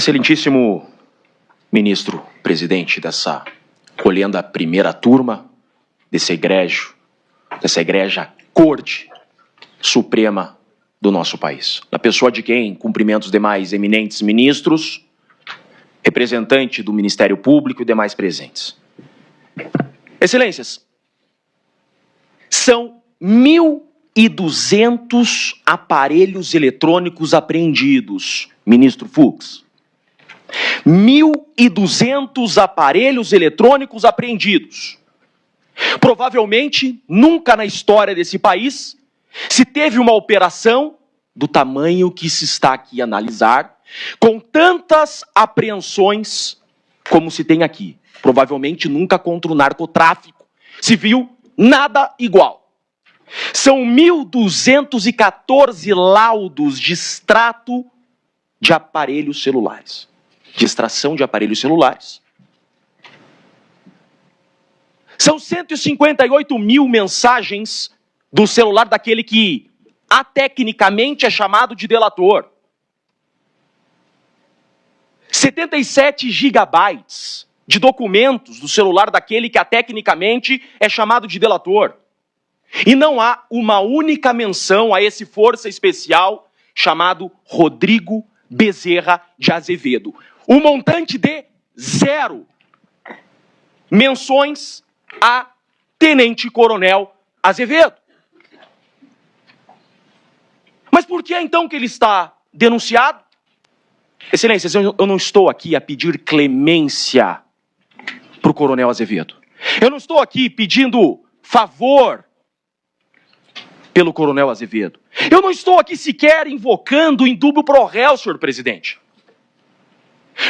Excelentíssimo ministro presidente dessa colhenda primeira turma dessa egrégia Corte Suprema do nosso país. Na pessoa de quem cumprimento os demais eminentes ministros, representante do Ministério Público e demais presentes. Excelências, são 1.200 aparelhos eletrônicos apreendidos, ministro Fux. 1.200 aparelhos eletrônicos apreendidos. Provavelmente, nunca na história desse país se teve uma operação do tamanho que se está aqui a analisar, com tantas apreensões como se tem aqui. Provavelmente nunca contra o narcotráfico se viu nada igual. São 1.214 laudos de extrato de aparelhos celulares. De extração de aparelhos celulares. São 158 mil mensagens do celular daquele que, atecnicamente, é chamado de delator. 77 gigabytes de documentos do celular daquele que, atecnicamente, é chamado de delator. E não há uma única menção a esse força especial chamado Rodrigo Bezerra de Azevedo. O montante de 0 menções a Tenente Coronel Azevedo. Mas por que então que ele está denunciado? Excelências, eu não estou aqui a pedir clemência para o Coronel Azevedo. Eu não estou aqui pedindo favor pelo Coronel Azevedo. Eu não estou aqui sequer invocando indúbio pro réu, senhor presidente.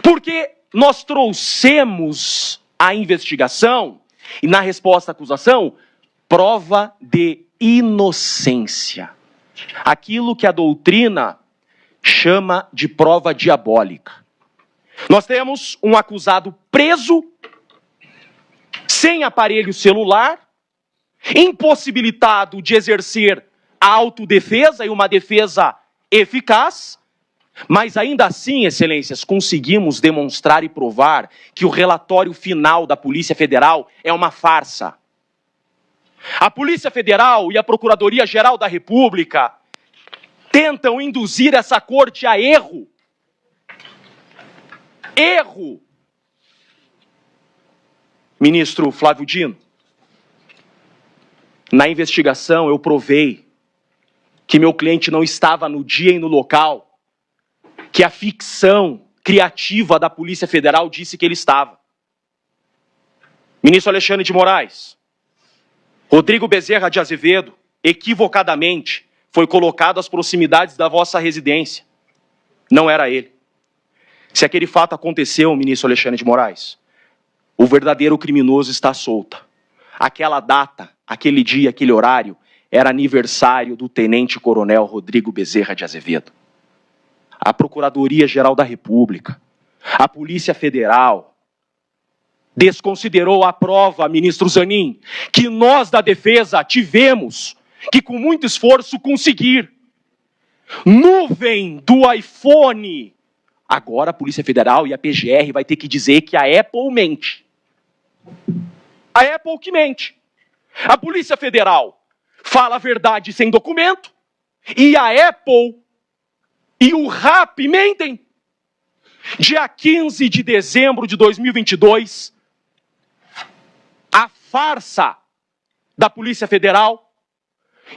Porque nós trouxemos à investigação e na resposta à acusação prova de inocência. Aquilo que a doutrina chama de prova diabólica. Nós temos um acusado preso, sem aparelho celular, impossibilitado de exercer a autodefesa e uma defesa eficaz, mas ainda assim, excelências, conseguimos demonstrar e provar que o relatório final da Polícia Federal é uma farsa. A Polícia Federal e a Procuradoria-Geral da República tentam induzir essa corte a erro. Erro! Ministro Flávio Dino, na investigação eu provei que meu cliente não estava no dia e no local que a ficção criativa da Polícia Federal disse que ele estava. Ministro Alexandre de Moraes, Rodrigo Bezerra de Azevedo, equivocadamente, foi colocado às proximidades da vossa residência. Não era ele. Se aquele fato aconteceu, ministro Alexandre de Moraes, o verdadeiro criminoso está solto. Aquela data, aquele dia, aquele horário, era aniversário do Tenente Coronel Rodrigo Bezerra de Azevedo. A Procuradoria-Geral da República, a Polícia Federal, desconsiderou a prova, ministro Zanin, que nós da defesa tivemos que com muito esforço conseguir. Nuvem do iPhone. Agora a Polícia Federal e a PGR vai ter que dizer que a Apple mente. A Apple que mente. A Polícia Federal fala a verdade sem documento e a Apple e o RAP mentem. Dia 15 de dezembro de 2022, a farsa da Polícia Federal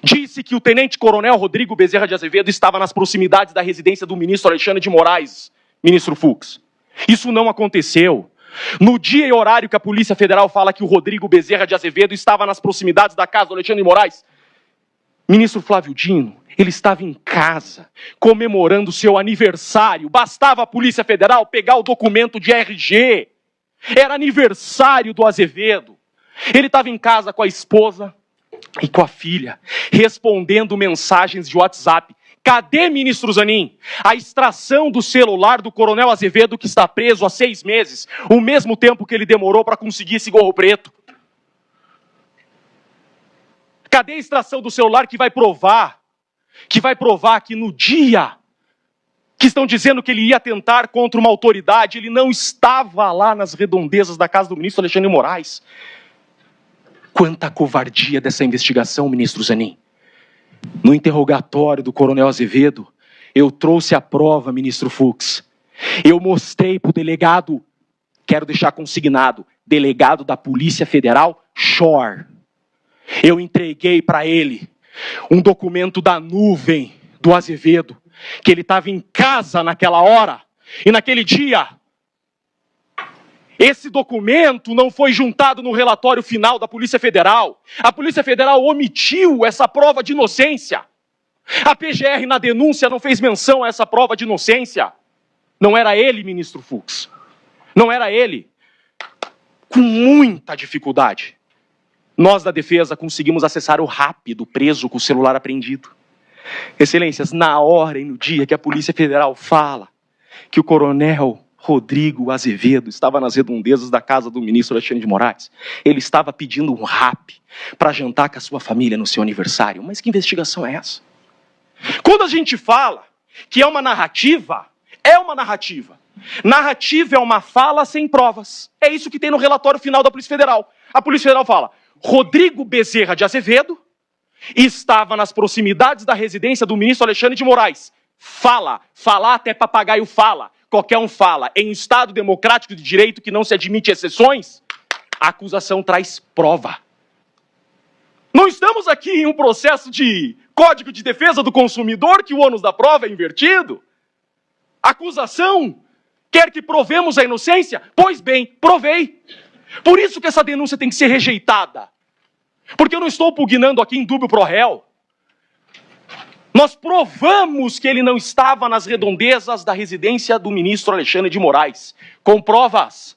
disse que o Tenente-Coronel Rodrigo Bezerra de Azevedo estava nas proximidades da residência do ministro Alexandre de Moraes, ministro Fux. Isso não aconteceu. No dia e horário que a Polícia Federal fala que o Rodrigo Bezerra de Azevedo estava nas proximidades da casa do Alexandre de Moraes, ministro Flávio Dino, ele estava em casa, comemorando seu aniversário. Bastava a Polícia Federal pegar o documento de RG. Era aniversário do Azevedo. Ele estava em casa com a esposa e com a filha, respondendo mensagens de WhatsApp. Cadê, ministro Zanin, a extração do celular do Coronel Azevedo que está preso há 6 meses, o mesmo tempo que ele demorou para conseguir esse gorro preto? Cadê a extração do celular que vai provar que no dia que estão dizendo que ele ia atentar contra uma autoridade, ele não estava lá nas redondezas da casa do ministro Alexandre de Moraes. Quanta covardia dessa investigação, ministro Zanin. No interrogatório do coronel Azevedo, eu trouxe a prova, ministro Fux. Eu mostrei para o delegado, quero deixar consignado, delegado da Polícia Federal, Schor. Eu entreguei para ele um documento da nuvem do Azevedo, que ele estava em casa naquela hora, e naquele dia, esse documento não foi juntado no relatório final da Polícia Federal. A Polícia Federal omitiu essa prova de inocência. A PGR na denúncia não fez menção a essa prova de inocência. Não era ele, ministro Fux. Não era ele. Com muita dificuldade, nós da defesa conseguimos acessar o RAP do preso com o celular apreendido. Excelências, na hora e no dia que a Polícia Federal fala que o coronel Rodrigo Azevedo estava nas redondezas da casa do ministro Alexandre de Moraes, ele estava pedindo um RAP para jantar com a sua família no seu aniversário. Mas que investigação é essa? Quando a gente fala que é uma narrativa, é uma narrativa. Narrativa é uma fala sem provas. É isso que tem no relatório final da Polícia Federal. A Polícia Federal fala: Rodrigo Bezerra de Azevedo estava nas proximidades da residência do ministro Alexandre de Moraes. Fala. Falar até papagaio fala. Qualquer um fala. Em um Estado democrático de direito que não se admite exceções, a acusação traz prova. Não estamos aqui em um processo de Código de Defesa do Consumidor que o ônus da prova é invertido. A acusação quer que provemos a inocência? Pois bem, provei. Por isso que essa denúncia tem que ser rejeitada. Porque eu não estou pugnando aqui em dúbio pro réu. Nós provamos que ele não estava nas redondezas da residência do ministro Alexandre de Moraes. Com provas.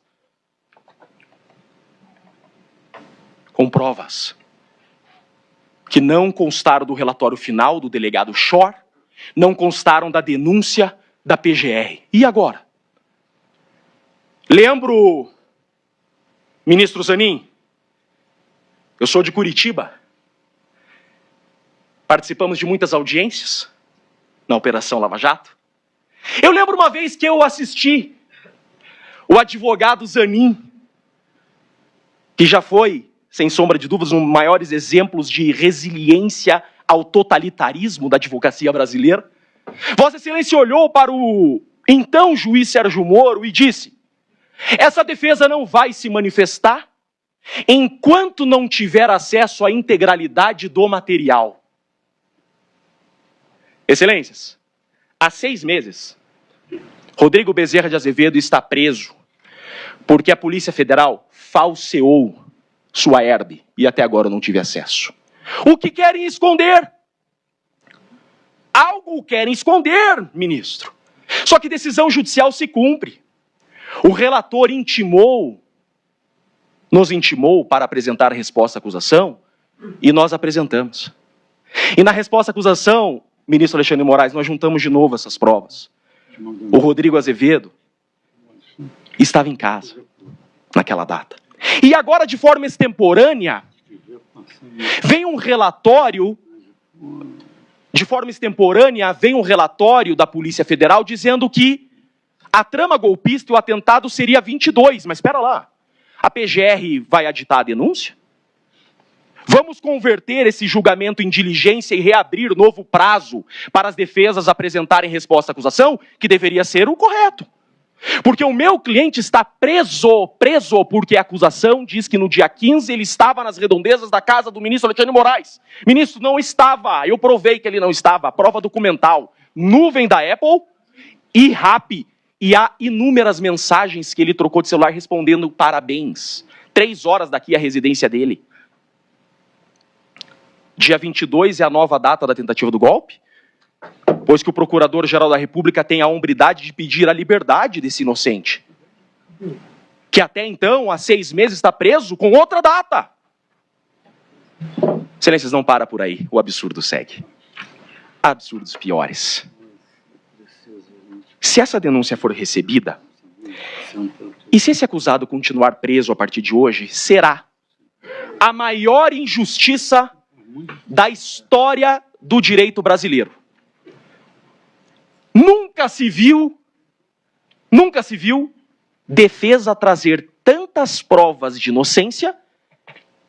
Com provas. Que não constaram do relatório final do delegado Schor, não constaram da denúncia da PGR. E agora? Lembro, ministro Zanin, eu sou de Curitiba, participamos de muitas audiências na Operação Lava Jato. Eu lembro uma vez que eu assisti o advogado Zanin, que já foi, sem sombra de dúvidas, um dos maiores exemplos de resiliência ao totalitarismo da advocacia brasileira. Vossa Excelência olhou para o então juiz Sérgio Moro e disse: essa defesa não vai se manifestar enquanto não tiver acesso à integralidade do material. Excelências, há 6 meses, Rodrigo Bezerra de Azevedo está preso porque a Polícia Federal falseou sua herbe e até agora eu não tive acesso. O que querem esconder? Algo querem esconder, ministro. Só que decisão judicial se cumpre. O relator nos intimou para apresentar a resposta à acusação e nós apresentamos. E na resposta à acusação, ministro Alexandre de Moraes, nós juntamos de novo essas provas. O Rodrigo Azevedo estava em casa naquela data. E agora, de forma extemporânea, vem um relatório da Polícia Federal dizendo que a trama golpista e o atentado seria 22. Mas espera lá, a PGR vai aditar a denúncia? Vamos converter esse julgamento em diligência e reabrir novo prazo para as defesas apresentarem resposta à acusação, que deveria ser o correto. Porque o meu cliente está preso porque a acusação diz que no dia 15 ele estava nas redondezas da casa do ministro Alexandre de Moraes. Ministro, não estava, eu provei que ele não estava, prova documental, nuvem da Apple e RAP, e há inúmeras mensagens que ele trocou de celular respondendo parabéns. 3 horas daqui à residência dele. Dia 22 é a nova data da tentativa do golpe, pois que o Procurador-Geral da República tem a hombridade de pedir a liberdade desse inocente, que até então, há 6 meses, está preso com outra data. Excelências, não para por aí, o absurdo segue. Absurdos piores. Se essa denúncia for recebida, e se esse acusado continuar preso a partir de hoje, será a maior injustiça da história do direito brasileiro. Nunca Nunca se viu defesa trazer tantas provas de inocência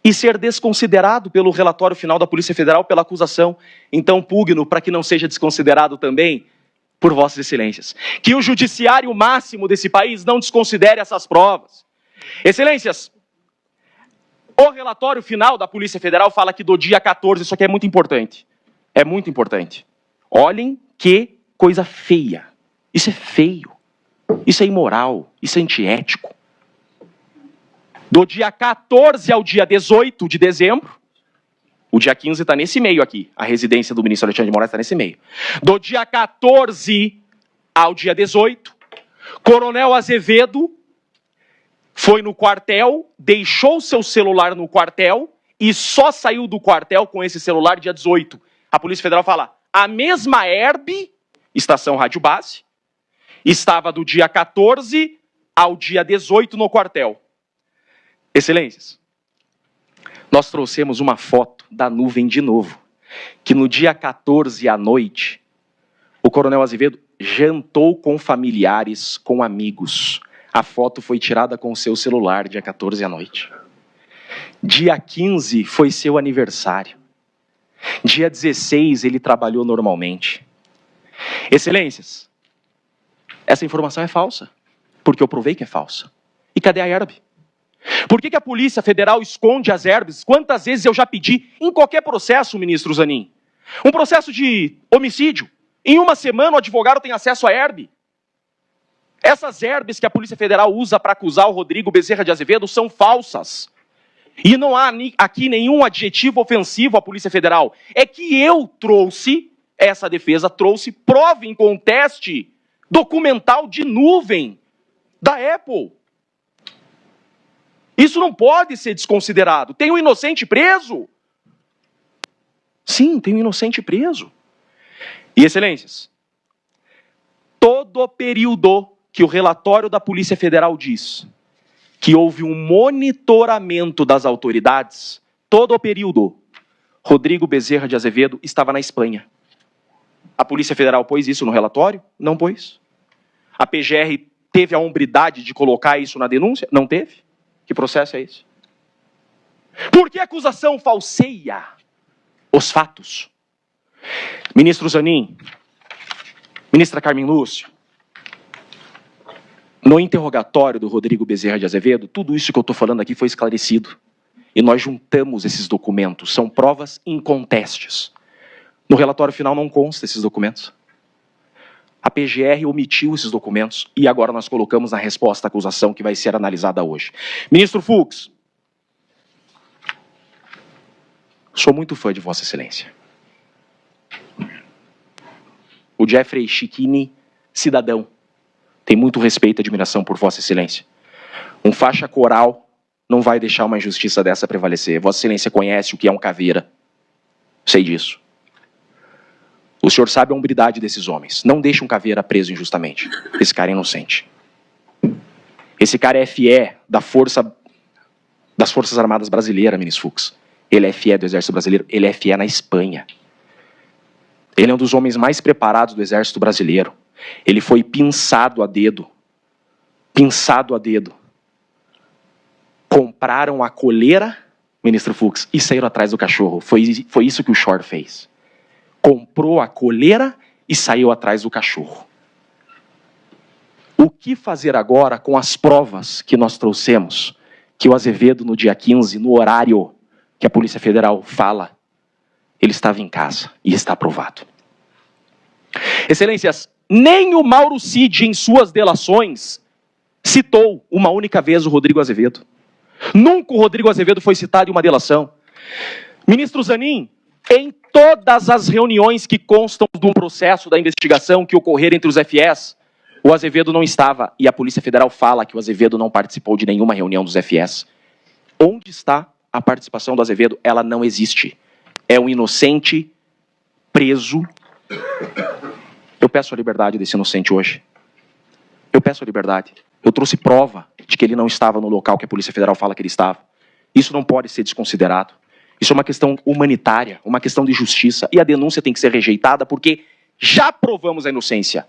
e ser desconsiderado pelo relatório final da Polícia Federal pela acusação. Então, pugno para que não seja desconsiderado também por Vossas Excelências. Que o judiciário máximo desse país não desconsidere essas provas. Excelências, o relatório final da Polícia Federal fala que do dia 14, isso aqui é muito importante. É muito importante. Olhem que coisa feia. Isso é feio. Isso é imoral. Isso é antiético. Do dia 14 ao dia 18 de dezembro, o dia 15 está nesse meio aqui. A residência do ministro Alexandre de Moraes está nesse meio. Do dia 14 ao dia 18, Coronel Azevedo foi no quartel, deixou seu celular no quartel e só saiu do quartel com esse celular dia 18. A Polícia Federal fala, a mesma ERB, Estação Rádio Base, estava do dia 14 ao dia 18 no quartel. Excelências, nós trouxemos uma foto da nuvem de novo, que no dia 14 à noite, o Coronel Azevedo jantou com familiares, com amigos. A foto foi tirada com o seu celular, dia 14 à noite. Dia 15 foi seu aniversário. Dia 16 ele trabalhou normalmente. Excelências, essa informação é falsa, porque eu provei que é falsa. E cadê a ERB? Por que a Polícia Federal esconde as ERBs? Quantas vezes eu já pedi, em qualquer processo, ministro Zanin, um processo de homicídio, em uma semana o advogado tem acesso à ERB. Essas ERBs que a Polícia Federal usa para acusar o Rodrigo Bezerra de Azevedo são falsas. E não há aqui nenhum adjetivo ofensivo à Polícia Federal. É que eu trouxe, essa defesa trouxe prova em conteste documental de nuvem da Apple. Isso não pode ser desconsiderado. Tem um inocente preso? Sim, tem um inocente preso. E, excelências, todo o período que o relatório da Polícia Federal diz que houve um monitoramento das autoridades, todo o período, Rodrigo Bezerra de Azevedo estava na Espanha. A Polícia Federal pôs isso no relatório? Não pôs. A PGR teve a hombridade de colocar isso na denúncia? Não teve. Que processo é esse? Por que a acusação falseia os fatos? Ministro Zanin, ministra Carmen Lúcia, no interrogatório do Rodrigo Bezerra de Azevedo, tudo isso que eu estou falando aqui foi esclarecido. E nós juntamos esses documentos, são provas incontestes. No relatório final não consta esses documentos. A PGR omitiu esses documentos e agora nós colocamos na resposta à acusação que vai ser analisada hoje. Ministro Fux, sou muito fã de Vossa Excelência. O Jeffrey Chiquini, cidadão, tem muito respeito e admiração por Vossa Excelência. Um faixa coral não vai deixar uma injustiça dessa prevalecer. Vossa Excelência conhece o que é um caveira. Sei disso. O senhor sabe a hombridade desses homens. Não deixe um caveira preso injustamente. Esse cara é inocente. Esse cara é FE das Forças Armadas Brasileiras, ministro Fux. Ele é FE do Exército Brasileiro. Ele é FE na Espanha. Ele é um dos homens mais preparados do Exército Brasileiro. Ele foi pinçado a dedo. Pinçado a dedo. Compraram a coleira, ministro Fux, e saíram atrás do cachorro. Foi isso que o Shor fez. Comprou a coleira e saiu atrás do cachorro. O que fazer agora com as provas que nós trouxemos, que o Azevedo, no dia 15, no horário que a Polícia Federal fala, ele estava em casa e está aprovado. Excelências, nem o Mauro Cid, em suas delações, citou uma única vez o Rodrigo Azevedo. Nunca o Rodrigo Azevedo foi citado em uma delação. Ministro Zanin, em todas as reuniões que constam do processo da investigação que ocorreram entre os FS, o Azevedo não estava, e a Polícia Federal fala que o Azevedo não participou de nenhuma reunião dos FS. Onde está a participação do Azevedo? Ela não existe. É um inocente preso. Eu peço a liberdade desse inocente hoje. Eu peço a liberdade. Eu trouxe prova de que ele não estava no local que a Polícia Federal fala que ele estava. Isso não pode ser desconsiderado. Isso é uma questão humanitária, uma questão de justiça. E a denúncia tem que ser rejeitada porque já provamos a inocência.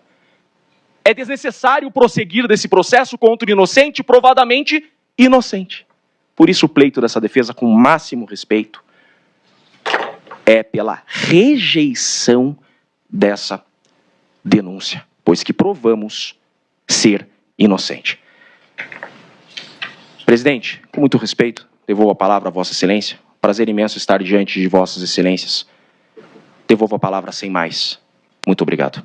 É desnecessário prosseguir desse processo contra o inocente, provadamente inocente. Por isso o pleito dessa defesa, com o máximo respeito, é pela rejeição dessa denúncia, pois que provamos ser inocente. Presidente, com muito respeito, devolvo a palavra a Vossa Excelência. Prazer imenso estar diante de Vossas Excelências. Devolvo a palavra sem mais. Muito obrigado.